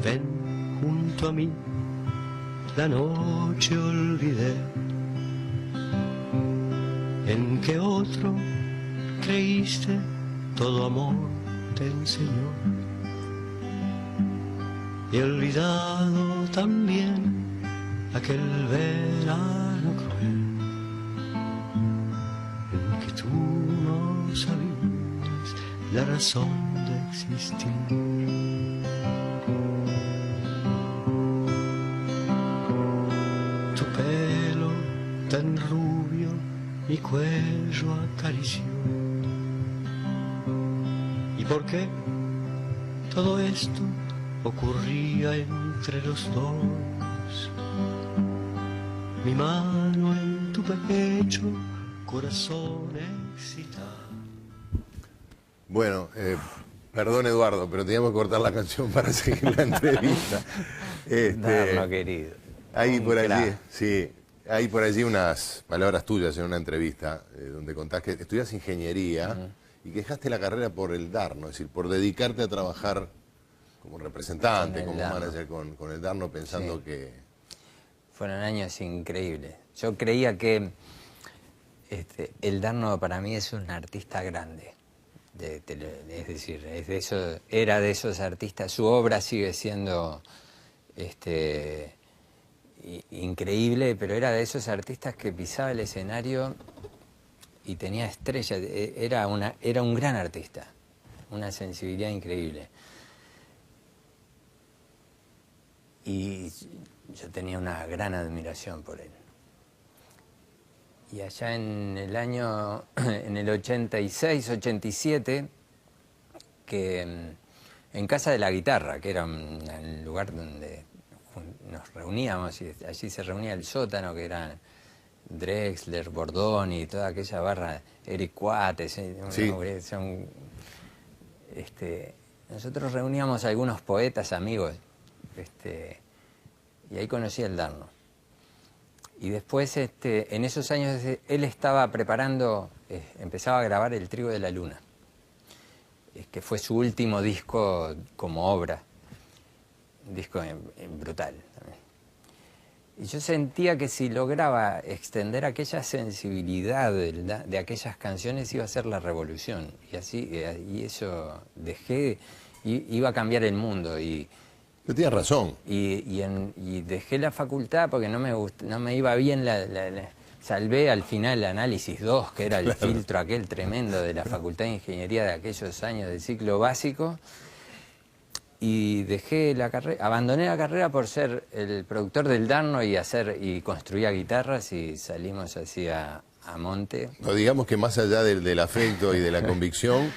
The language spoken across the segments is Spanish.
ven junto a mí, la noche olvidé. En que otro creíste, todo amor te enseñó. Y olvidado también aquel verano cruel en que tú no sabías la razón de existir. Tu pelo tan rubio mi cuello acarició. ¿Y por qué todo esto ocurría entre los dos? Mi mano en tu pecho, corazón excitado. Bueno, perdón Eduardo, pero teníamos que cortar la canción para seguir la entrevista. Darno, querido. Hay por allí, crack. sí, hay por allí unas palabras tuyas en una entrevista donde contás que estudias ingeniería y que dejaste la carrera por el Darno, es decir, por dedicarte a trabajar como representante, como manager con el Darno, pensando que... Fueron años increíbles. Yo creía que el Darno para mí es un artista grande. Es decir, era de esos artistas. Su obra sigue siendo increíble, pero era de esos artistas que pisaba el escenario y tenía estrella. Era un gran artista, una sensibilidad increíble. Y yo tenía una gran admiración por él. Y allá en el 86, 87, que en Casa de la Guitarra, que era un lugar donde nos reuníamos, y allí se reunía el sótano, que eran Drexler, Bordoni y toda aquella barra, Eric Cuates, nosotros reuníamos a algunos poetas amigos, y ahí conocí al Darno. Y después, en esos años, él estaba preparando, empezaba a grabar El Trigo de la Luna, que fue su último disco como obra, un disco brutal también. Y yo sentía que si lograba extender aquella sensibilidad de aquellas canciones iba a ser la revolución. Y así, y eso iba a cambiar el mundo. Pero tienes razón. Y dejé la facultad porque no me iba bien salvé al final el análisis 2, que era el filtro aquel tremendo de la Facultad de Ingeniería de aquellos años del ciclo básico, y dejé la carrera, abandoné la carrera por ser el productor del Darno y construía guitarras, y salimos así a monte. No, digamos que más allá del afecto y de la convicción,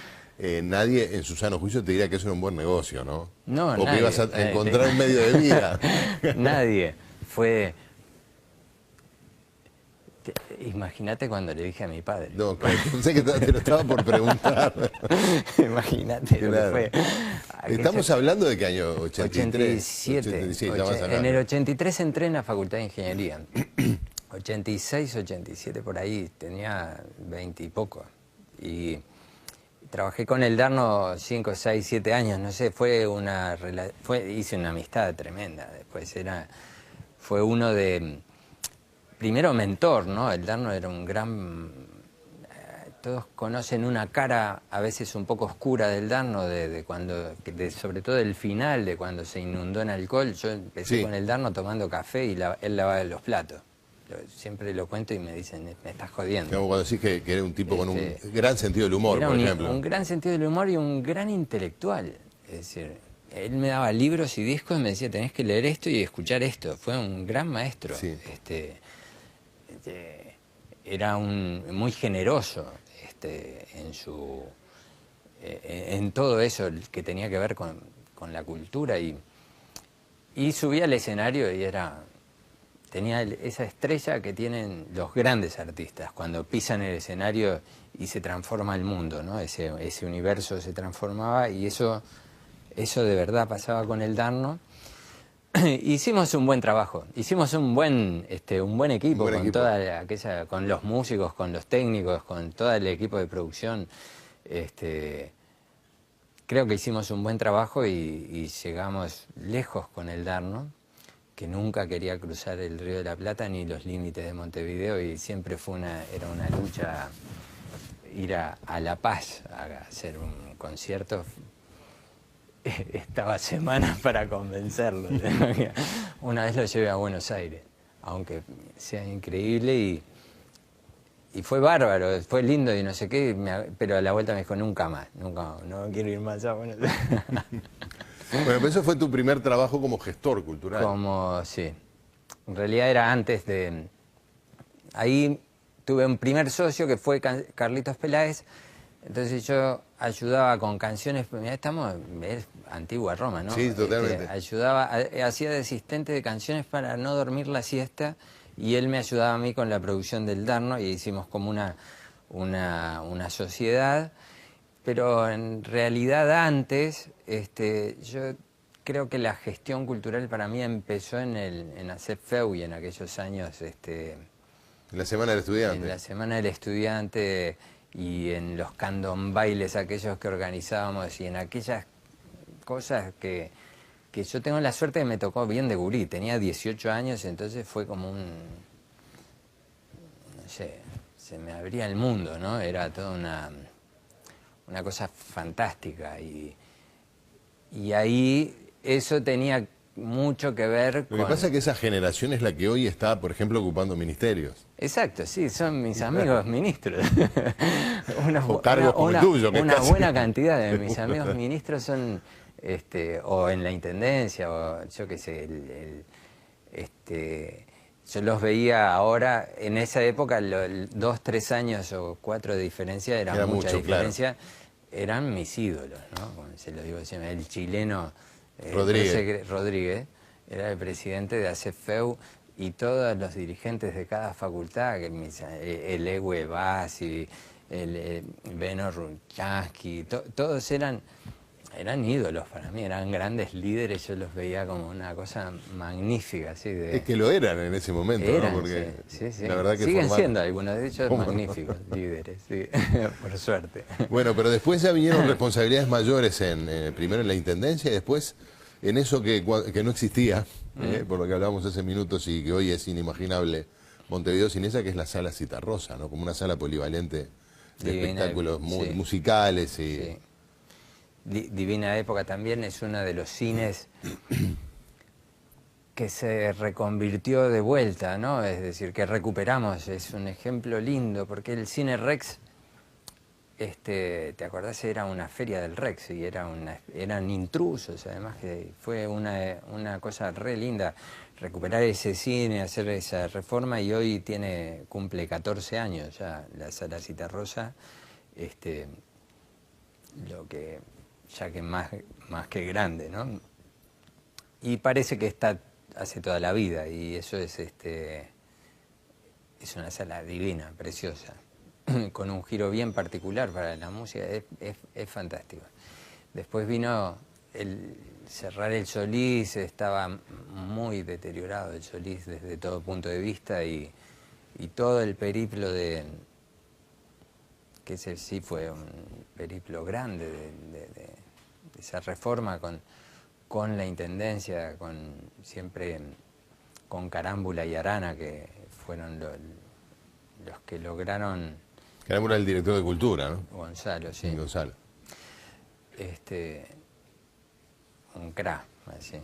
nadie en su sano juicio te diría que eso era un buen negocio, ¿no? No, o nadie, que ibas a encontrar un medio de vida. Nadie. Imagínate cuando le dije a mi padre. No, pensé que te lo estaba por preguntar. Imagínate lo que fue. Estamos hablando de qué año, 83. 87. En el 83 entré en la Facultad de Ingeniería. 86, 87 por ahí, tenía 20 y poco. Y trabajé con el Darno 5, 6, 7 años, no sé, hice una amistad tremenda. Después fue uno primero mentor, ¿no? El Darno era un gran... todos conocen una cara a veces un poco oscura del Darno, sobre todo del final, de cuando se inundó en alcohol. Yo empecé con el Darno tomando café y él lavaba los platos. Siempre lo cuento y me dicen, me estás jodiendo. Como cuando decís que era un tipo con un gran sentido del humor, por ejemplo. Un gran sentido del humor y un gran intelectual. Es decir, él me daba libros y discos y me decía, tenés que leer esto y escuchar esto. Fue un gran maestro. Sí. Era muy generoso en todo eso que tenía que ver con la cultura. Y subía al escenario y tenía esa estrella que tienen los grandes artistas, cuando pisan el escenario y se transforma el mundo, ¿no? Ese universo se transformaba, y eso de verdad pasaba con el Darno. Hicimos un buen trabajo, hicimos un buen equipo, con los músicos, con los técnicos, con todo el equipo de producción, que creo que hicimos un buen trabajo y llegamos lejos con el Darno, que nunca quería cruzar el Río de la Plata ni los límites de Montevideo, y siempre era una lucha ir a La Paz a hacer un concierto. Estaba semanas para convencerlo. Una vez lo llevé a Buenos Aires, aunque sea increíble, y fue bárbaro, fue lindo y no sé qué, pero a la vuelta me dijo, nunca más, nunca, no quiero ir más a Buenos Aires. Bueno, pero eso fue tu primer trabajo como gestor cultural. Sí. En realidad era antes de... Ahí tuve un primer socio que fue Carlitos Peláez. Entonces yo ayudaba con canciones, es antigua Roma, ¿no? Sí, totalmente. Hacía de asistente de canciones para no dormir la siesta, y él me ayudaba a mí con la producción del Darno, y hicimos como una sociedad. Pero en realidad antes, yo creo que la gestión cultural para mí empezó en hacer FEU, y en aquellos años... En la Semana del Estudiante. En la Semana del Estudiante, y en los candombailes aquellos que organizábamos, y en aquellas cosas que yo tengo la suerte que me tocó bien de gurí. Tenía 18 años, entonces fue como no sé, se me abría el mundo, ¿no? Era toda una cosa fantástica, y ahí eso tenía mucho que ver con... Lo que pasa es que esa generación es la que hoy está, por ejemplo, ocupando ministerios. Exacto, sí, son mis amigos ministros. O cargos como el tuyo. Una buena cantidad de mis amigos ministros son, o en la intendencia, o yo qué sé, yo los veía ahora, en esa época, 2, 3 años o 4 de diferencia, era mucha diferencia, claro. Eran mis ídolos, ¿no? Como se lo digo siempre, el chileno Rodríguez era el presidente de ACFEU, y todos los dirigentes de cada facultad, el Ewe Bassi, el Beno Runchansky, todos eran ídolos para mí, eran grandes líderes. Yo los veía como una cosa magnífica. Así es que lo eran en ese momento, ¿no? Porque sí. La verdad que siguen siendo algunos de ellos magníficos líderes, sí, por suerte. Bueno, pero después ya vinieron responsabilidades mayores, primero en la intendencia y después en eso que no existía, por lo que hablábamos hace minutos y que hoy es inimaginable, Montevideo sin esa, que es la Sala Citarrosa, ¿no? Como una sala polivalente de espectáculos musicales y... Sí. Divina Época también es uno de los cines que se reconvirtió de vuelta, ¿no? Es decir, que recuperamos. Es un ejemplo lindo, porque el Cine Rex, ¿te acordás? Era una feria del Rex, y eran intrusos, además, que fue una cosa re linda recuperar ese cine, hacer esa reforma, y hoy cumple 14 años ya la Sala Citarrosa, lo que... ya que más que grande, ¿no? Y parece que está hace toda la vida, y eso es una sala divina, preciosa, con un giro bien particular para la música, es fantástico. Después vino cerrar el Solís, estaba muy deteriorado el Solís desde todo punto de vista, y todo el periplo que ese sí fue un periplo grande de esa reforma con la intendencia, siempre con Carámbula y Arana, que fueron los que lograron... Carámbula el director de Cultura, ¿no? Gonzalo, sí. Gonzalo. Un crack, así.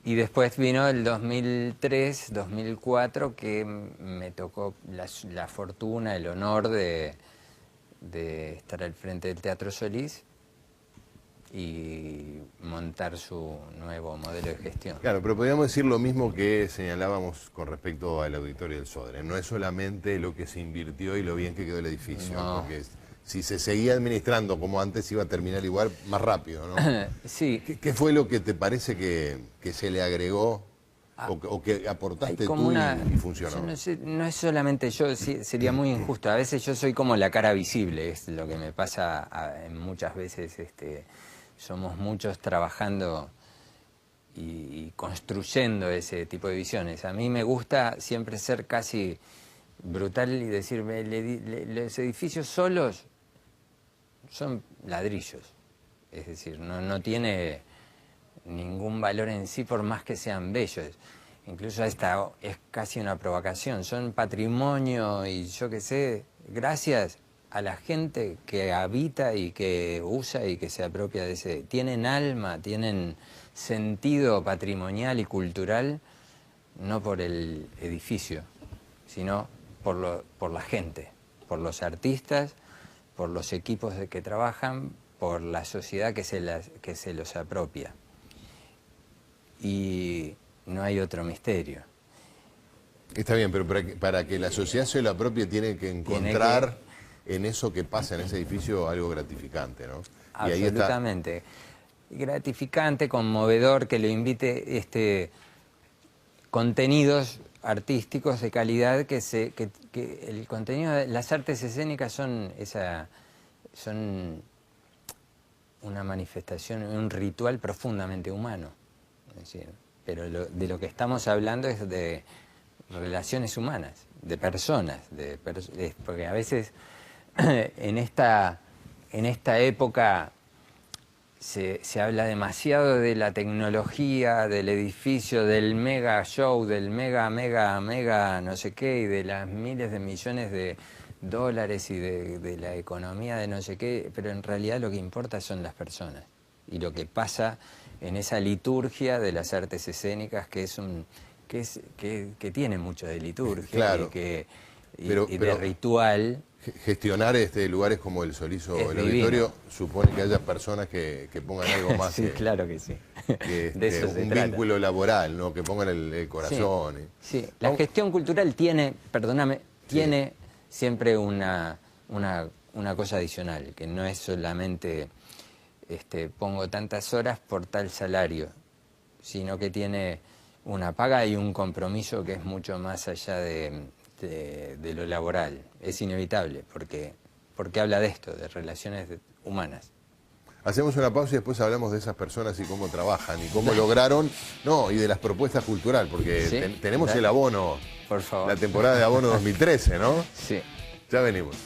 Y después vino el 2003, 2004, que me tocó la fortuna, el honor de estar al frente del Teatro Solís y montar su nuevo modelo de gestión. Claro, pero podríamos decir lo mismo que señalábamos con respecto al Auditorio del Sodre. No es solamente lo que se invirtió y lo bien que quedó el edificio, no. Porque si se seguía administrando como antes iba a terminar igual, más rápido, ¿no? Sí. ¿Qué fue lo que te parece que se le agregó o que aportaste tú y funcionó? No es solamente yo, sería muy injusto. A veces yo soy como la cara visible, es lo que me pasa muchas veces. Somos muchos trabajando y construyendo ese tipo de visiones. A mí me gusta siempre ser casi brutal y decirme, los edificios solos son ladrillos. Es decir, no tiene ningún valor en sí por más que sean bellos. Incluso esta es casi una provocación. Son patrimonio y yo qué sé, gracias a la gente que habita y que usa y que se apropia de ese. Tienen alma, tienen sentido patrimonial y cultural, no por el edificio, sino por la gente, por los artistas, por los equipos que trabajan, por la sociedad que se los apropia. Y no hay otro misterio. Está bien, pero para que la sociedad se lo apropie tiene que encontrar en eso que pasa en ese edificio algo gratificante, ¿no? Absolutamente. Gratificante, conmovedor, que lo invite contenidos artísticos de calidad, que el contenido de las artes escénicas son una manifestación, un ritual profundamente humano. Es decir, pero de lo que estamos hablando es de relaciones humanas, de personas, porque a veces en esta época se habla demasiado de la tecnología, del edificio, del mega show, del mega no sé qué, y de las miles de millones de dólares y de la economía de no sé qué, pero en realidad lo que importa son las personas y lo que pasa en esa liturgia de las artes escénicas que tiene mucho de liturgia, claro, y de ritual. Gestionar lugares como el Solís o el divino. Auditorio supone que haya personas que pongan algo más. Sí, claro que sí. De eso un vínculo laboral, ¿no? Que pongan el corazón. Sí, la gestión cultural tiene siempre una cosa adicional, que no es solamente pongo tantas horas por tal salario, sino que tiene una paga y un compromiso que es mucho más allá de lo laboral. Es inevitable, porque habla de esto, de relaciones humanas. Hacemos una pausa y después hablamos de esas personas y cómo trabajan y cómo lograron, y de las propuestas culturales, porque ¿Sí? tenemos el abono, por favor. la temporada de abono 2013, ¿no? Sí. Ya venimos.